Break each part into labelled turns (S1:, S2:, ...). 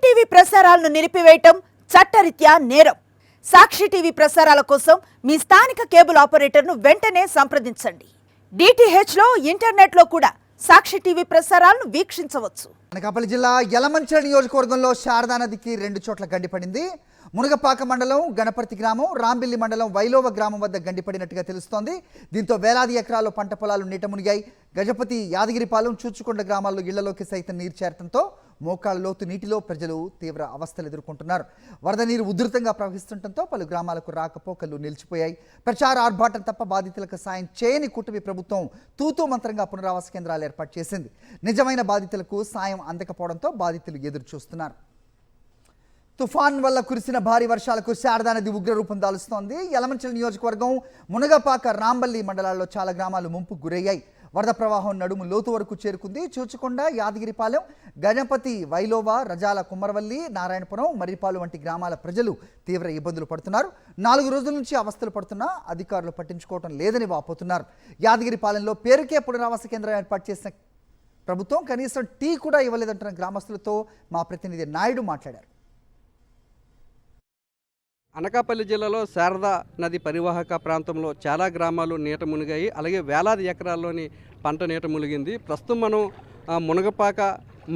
S1: TV ప్రసారాలను నిలిపివేయటం చట్టరీత్యా నేరం. సాక్షి టీవీ ప్రసారాల కోసం మీ స్థానిక కేబుల్ ఆపరేటర్ను వెంటనే సంప్రదించండి. DTH లో ఇంటర్నెట్ లో కూడా సాక్షి టీవీ ప్రసారాలను వీక్షించవచ్చు.
S2: అనకాపల్లి జిల్లా యలమంచిలి నియోజకవర్గంలో శారదా నదికి 2 చోట్ల గండిపడింది. మునగపాక మండలం గణపర్తి గ్రామం, రాంబిల్లి మండలం వైలోవ గ్రామం వద్ద గండిపడినట్టుగా తెలుస్తోంది. దీంతో వేలాది ఎకరాల్లో పంట పొలాలు నీట మునిగాయి. గజపతి, యాదగిరిపాలెం, చూచుకొండ గ్రామాల్లో ఇళ్లలోకి సైతం నీరు చేరడంతో మోకాళ్ళ లోతు నీటిలో ప్రజలు తీవ్ర అవస్థలు ఎదుర్కొంటున్నారు. వరద నీరు ఉధృతంగా ప్రవహిస్తుండటంతో పలు గ్రామాలకు రాకపోకలు నిలిచిపోయాయి. ప్రచార ఆర్భాటం తప్ప బాధితులకు సాయం చేయని కూటమి ప్రభుత్వం తూతూ మంత్రంగా పునరావాస కేంద్రాలు ఏర్పాటు చేసింది. నిజమైన బాధితులకు సాయం అందకపోవడంతో బాధితులు ఎదురు చూస్తున్నారు. తుఫాన్ వల్ల కురిసిన భారీ వర్షాలకు శారదా నది ఉగ్రరూపం దాలుస్తోంది. యలమంచిలి నియోజకవర్గం, మునగపాక, రాంబల్లి మండలాల్లో చాలా గ్రామాలు ముంపుకు గురయ్యాయి. వరద ప్రవాహం నడుము లోతు వరకు చేరుకుంది. చూచుకొండ, యాదగిరిపాలెం, గణపతి, వైలోవ, రజాల, కుమ్మరవల్లి, నారాయణపురం, మర్రిపాలు వంటి గ్రామాల ప్రజలు తీవ్ర ఇబ్బందులు పడుతున్నారు. 4 రోజుల నుంచి అవస్థలు పడుతున్నా అధికారులు పట్టించుకోవడం లేదని వాపోతున్నారు. యాదగిరిపాలెంలో పేరుకే పునరావాస కేంద్రం ఏర్పాటు చేసిన ప్రభుత్వం కనీసం టీ కూడా ఇవ్వలేదంటున్న గ్రామస్తులతో మా ప్రతినిధి నాయుడు మాట్లాడారు.
S3: అనకాపల్లి జిల్లాలో శారదా నది పరివాహక ప్రాంతంలో చాలా గ్రామాలు నీట మునిగాయి. అలాగే వేలాది ఎకరాల్లోని పంట నీట మునిగింది. ప్రస్తుతం మనం మునగపాక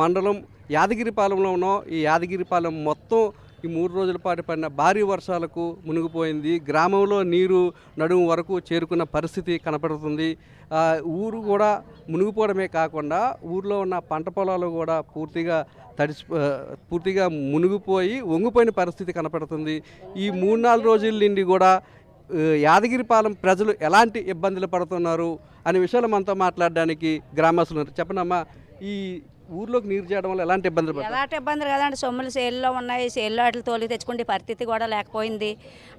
S3: మండలం యాదగిరిపాలెంలో ఉన్నాం. ఈ యాదగిరిపాలెం మొత్తం ఈ 3 రోజుల పాటు పడిన భారీ వర్షాలకు మునిగిపోయింది. గ్రామంలో నీరు నడుము వరకు చేరుకున్న పరిస్థితి కనపడుతుంది. ఊరు కూడా మునిగిపోవడమే కాకుండా ఊర్లో ఉన్న పంట పొలాలు కూడా పూర్తిగా మునిగిపోయి వంగిపోయిన పరిస్థితి కనపడుతుంది. ఈ 3-4 రోజుల నుండి కూడా యాదగిరిపాలెం ప్రజలు ఎలాంటి ఇబ్బందులు పడుతున్నారు అనే విషయాలు మనతో మాట్లాడడానికి గ్రామస్తులు. చెప్పనమ్మా, ఈ ఊర్లోకి నీరు చేయడం వల్ల ఎలాంటి ఇబ్బందులు
S4: కదండి. సొమ్ములు సేల్లో ఉన్నాయి, సేల్లో వాటిని తోలి తెచ్చుకుంటే పరిస్థితి కూడా లేకపోయింది.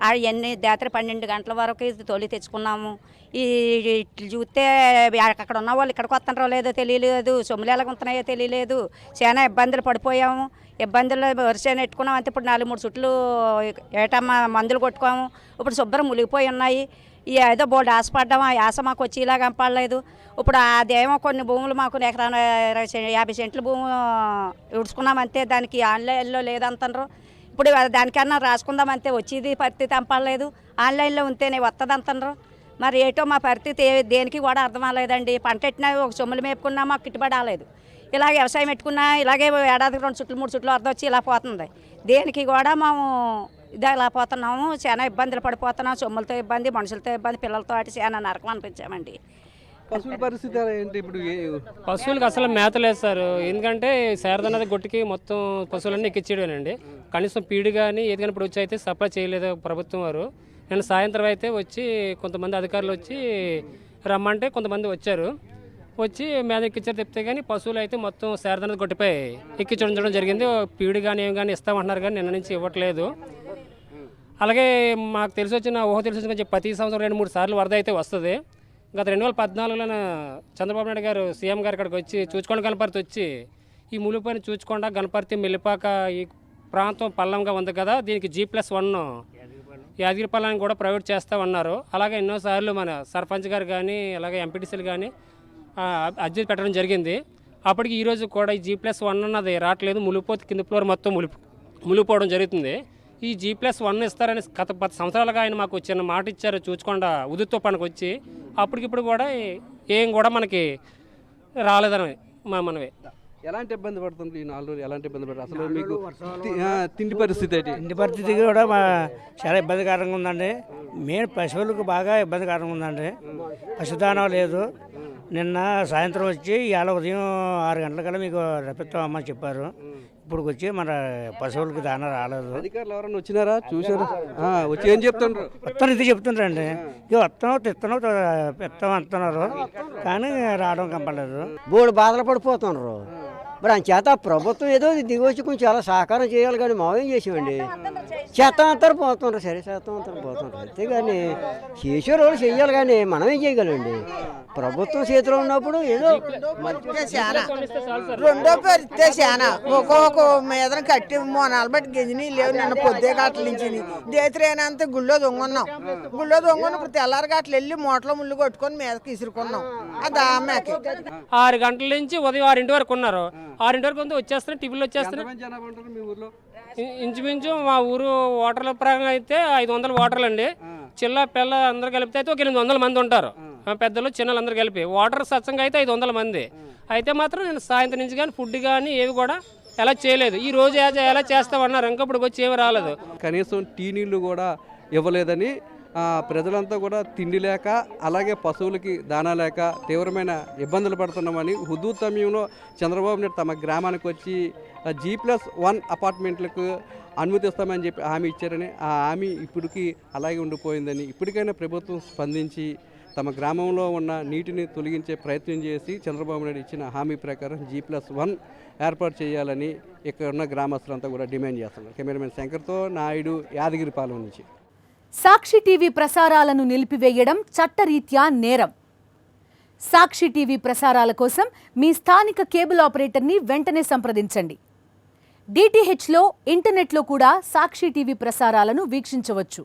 S4: అవన్నీ రాత్రి 12 గంటల వరకు తోలి తెచ్చుకున్నాము. ఈ చూస్తే అక్కడ ఉన్న వాళ్ళు ఇక్కడికి వస్తున్నారో లేదో తెలియలేదు, సొమ్ములు ఎలా ఉంటున్నాయో తెలియలేదు. చాలా ఇబ్బందులు పడిపోయాము. ఇబ్బందులు వరిసేన పెట్టుకున్నాం. అంతే ఇప్పుడు 4-3 చుట్లు ఏటమ్మా మందులు కొట్టుకోము. ఇప్పుడు శుభ్రం మునిగిపోయి ఉన్నాయి. ఈ ఏదో బోర్డు ఆశపడ్డాము, ఆ ఆశ మాకు వచ్చి ఇలా కంపడలేదు. ఇప్పుడు అదేమో కొన్ని భూములు మాకు ఎకరా 50 సెంట్లు భూమి ఉడుచుకున్నాం అంతే. దానికి ఆన్లైన్లో లేదంటారు. ఇప్పుడు దానికన్నా రాసుకుందాం అంతే, వచ్చేది పరిస్థితి అంపడలేదు. ఆన్లైన్లో ఉంటేనే వస్తుంది అంటారు. మరి ఏటో మా పరిస్థితి దేనికి కూడా అర్థం అవ్వలేదండి. పంట పెట్టినా ఒక సొమ్ములు మేపుకున్నా మాకు గిట్టుబడి అవ్వలేదు. ఇలాగే వ్యవసాయం పెట్టుకున్నా ఇలాగే ఏడాదికి 2 చుట్లు 3 చుట్లు అర్థం వచ్చి ఇలా పోతుంది. దేనికి కూడా మేము ఇదే ఇలా పోతున్నాము. చాలా ఇబ్బందులు పడిపోతున్నాం. సొమ్ములతో ఇబ్బంది, మనుషులతో ఇబ్బంది, పిల్లలతో అటు చాలా నరకం అనిపించామండి.
S3: పశువుల పరిస్థితి ఏంటి? ఇప్పుడు
S5: పశువులకు అసలు మేత లేదు సార్. ఎందుకంటే శారదా నది గొట్టికి మొత్తం పశువులన్నీ ఎక్కించేయడమేనండి. కనీసం పీడి కానీ ఏది కానీ ఇప్పుడు వచ్చి అయితే సప్లై చేయలేదు ప్రభుత్వం వారు. నేను సాయంత్రం అయితే వచ్చి కొంతమంది అధికారులు వచ్చి రమ్మంటే కొంతమంది వచ్చారు. వచ్చి మీద ఎక్కించారు చెప్తే కానీ పశువులు అయితే మొత్తం శారదా నది గొట్టిపై ఎక్కించడం జరిగింది. పీడి కానీ ఏమి కానీ ఇస్తామంటున్నారు కానీ నిన్న నుంచి ఇవ్వట్లేదు. అలాగే మాకు తెలిసి వచ్చిన ప్రతి సంవత్సరం 2-3 సార్లు వరద అయితే వస్తుంది. గత 2014లో చంద్రబాబు నాయుడు గారు సీఎం గారు ఇక్కడికి వచ్చి చూచుకొండ గణపర్తి వచ్చి ఈ ములిపోయిన చూచుకొండ గణపర్తి మెల్లిపాక ఈ ప్రాంతం పల్లంగా ఉంది కదా, దీనికి G+1 యాదగిరిపాలెం కూడా ప్రైవేట్ చేస్తూ ఉన్నారు. అలాగే ఎన్నోసార్లు మన సర్పంచ్ గారు కానీ అలాగే ఎంపీటీసీలు కానీ అర్జీ పెట్టడం జరిగింది. అప్పటికి ఈరోజు కూడా ఈ G+1 అన్నది రావట్లేదు. ములిపోతే కింద ఫ్లోర్ మొత్తం ములిగిపోవడం జరుగుతుంది. ఈ G+1 ఇస్తారని గత 10 సంవత్సరాలుగా ఆయన మాకు చిన్న మాట ఇచ్చారు. చూచుకొండ ఉదుతో పనికి వచ్చి అప్పటికిప్పుడు కూడా ఏం కూడా మనకి రాలేదని మనవి.
S3: ఎలాంటి ఇబ్బంది పడుతుంది ఈ 4 రోజులు? ఎలాంటి ఇబ్బంది పడుతుంది అసలు మీకు? తిండి పరిస్థితి
S6: కూడా చాలా ఇబ్బందికరంగా ఉందండి. మెయిన్ పశువులకు బాగా ఇబ్బందికరంగా ఉందండి. పశుదానం లేదు. నిన్న సాయంత్రం వచ్చి ఇవాళ ఉదయం 6 గంటలకల్లా మీకు రప్పిస్తామని చెప్పారు. ఇప్పుడు వచ్చి మన పశువులకి దానా రాలేదు.
S3: అధికారులు ఎవరైనా వచ్చినారా? చూసారా? వచ్చి ఏం చెప్తున్నారు?
S6: వస్తాను ఇది చెప్తుండ్రండి. ఇక వస్తాం తెస్తాం అంటున్నారు కానీ రావడం కంపలేదు.
S7: బోర్డు బాధలు పడిపోతున్నారు. మరి అంచేత ప్రభుత్వం ఏదో దిగొచ్చి కొంచెం చాలా సహకారం చేయాలి కానీ మావేం చేసామండి. శాతం అంతా పోతుండ్రు, సరే శాతం అంతా పోతుండ్రు. అంతేగాని చేసే రోజులు చెయ్యాలి, కానీ మనం ఏం చేయగలండి? ప్రభుత్వం చేతిలో ఉన్నప్పుడు ఏదో
S8: రెండో పరిస్థితే చాలా ఒక్కొక్క మీద కట్టి మొనాలు బట్టి గిజని లేవు. నిన్న పొద్దే గట్ల నుంచి దేతిరేనంత గుళ్ళో దొంగన్నాం. గుళ్ళో దొంగన్నప్పుడు తెల్లారి గట్ల వెళ్ళి మూటలో ముళ్ళు కొట్టుకొని మీదకి ఇసురుకున్నాం. అది ఆమెకి
S5: 6 గంటల నుంచి ఉదయం 6 వరకు ఉన్నారు. 6 వరకు అంతా వచ్చేస్తున్నాయి, టిఫిన్లు వచ్చేస్తున్నాయి.
S3: జనాభా ఉంటారు మీ ఊర్లో?
S5: ఇంచుమించు మా ఊరు ఓటర్ల పరంగా అయితే 500 ఓటర్లు అండి. చిల్ల పిల్ల అందరు కలిపితే అయితే ఒక 800 మంది ఉంటారు. పెద్దలు చిన్నలు అందరు కలిపి ఓటర్ సత్సంగా అయితే 500 మంది. అయితే మాత్రం నేను సాయంత్రం నుంచి కానీ ఫుడ్ కానీ ఏవి కూడా ఎలా చేయలేదు. ఈ రోజు ఎలా చేస్తామన్నారు, ఇంకా ఇప్పుడు వచ్చి ఏమి రాలేదు.
S3: కనీసం టీ నీళ్లు కూడా ఇవ్వలేదని ప్రజలంతా కూడా తిండి లేక, అలాగే పశువులకి దానా లేక తీవ్రమైన ఇబ్బందులు పడుతున్నామని హుదూద్ సమయంలో చంద్రబాబు నాయుడు తమ గ్రామానికి వచ్చి G+1 అపార్ట్మెంట్లకు అనుమతిస్తామని చెప్పి హామీ ఇచ్చారని, ఆ హామీ ఇప్పటికీ అలాగే ఉండిపోయిందని, ఇప్పటికైనా ప్రభుత్వం స్పందించి తమ గ్రామంలో ఉన్న నీటిని తొలగించే ప్రయత్నం చేసి చంద్రబాబు నాయుడు ఇచ్చిన హామీ ప్రకారం G+1 ఏర్పాటు చేయాలని ఇక్కడ ఉన్న గ్రామస్తులంతా కూడా డిమాండ్ చేస్తున్నారు. కెమెరామెన్ శంకర్తో నాయుడు, యాదగిరిపాలెం నుంచి.
S1: సాక్షి టీవీ ప్రసారాలను నిలిపివేయడం చట్టరీత్యా నేరం. సాక్షి టీవీ ప్రసారాల కోసం మీ స్థానిక కేబుల్ ఆపరేటర్ని వెంటనే సంప్రదించండి. DTHలో ఇంటర్నెట్లో కూడా సాక్షి టీవీ ప్రసారాలను వీక్షించవచ్చు.